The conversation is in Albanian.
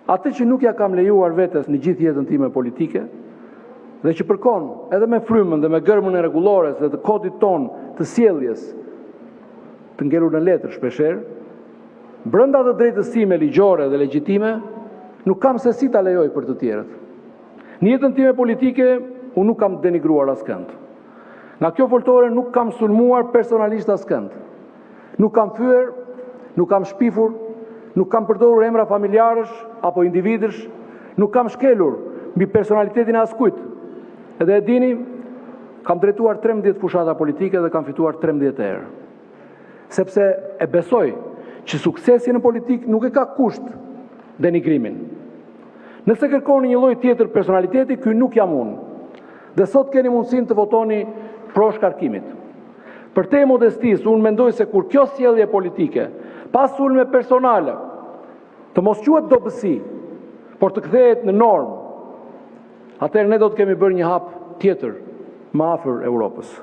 atë që nuk ja kam lejuar vetes në gjithë jetën time politike, dhe që përkon edhe me frymën dhe me gërmën e rregullores dhe të kodit ton të sjelljes, të ngelur në letër shpeshherë, brenda të drejtës time ligjore dhe legjitime, nuk kam se si ta lejoj për të tjerët. Në jetën time politike, unë nuk kam denigruar askënd. Nga kjo foltore nuk kam sulmuar personalisht askënd. Nuk kam thyer, nuk kam shpifur, nuk kam përdorur emra familjarësh apo individësh, nuk kam shkelur mbi personalitetin e askujt. Edhe e dini, kam drejtuar 13 fushata politike dhe kam fituar 13 herë. Sepse e besoj që suksesi në politik nuk e ka kusht denigrimin. Nëse kërkoni një lloj tjetër personaliteti, ky nuk jam unë. Dhe sot keni mundësinë të votoni pro shkarkimit. Për te modestisë, unë mendoj se kur kjo sjellje politike, pas sulme personale, të mos quhet dobësi, por të kthehet në normë, atëherë ne do të kemi bërë një hap tjetër më afër Europës.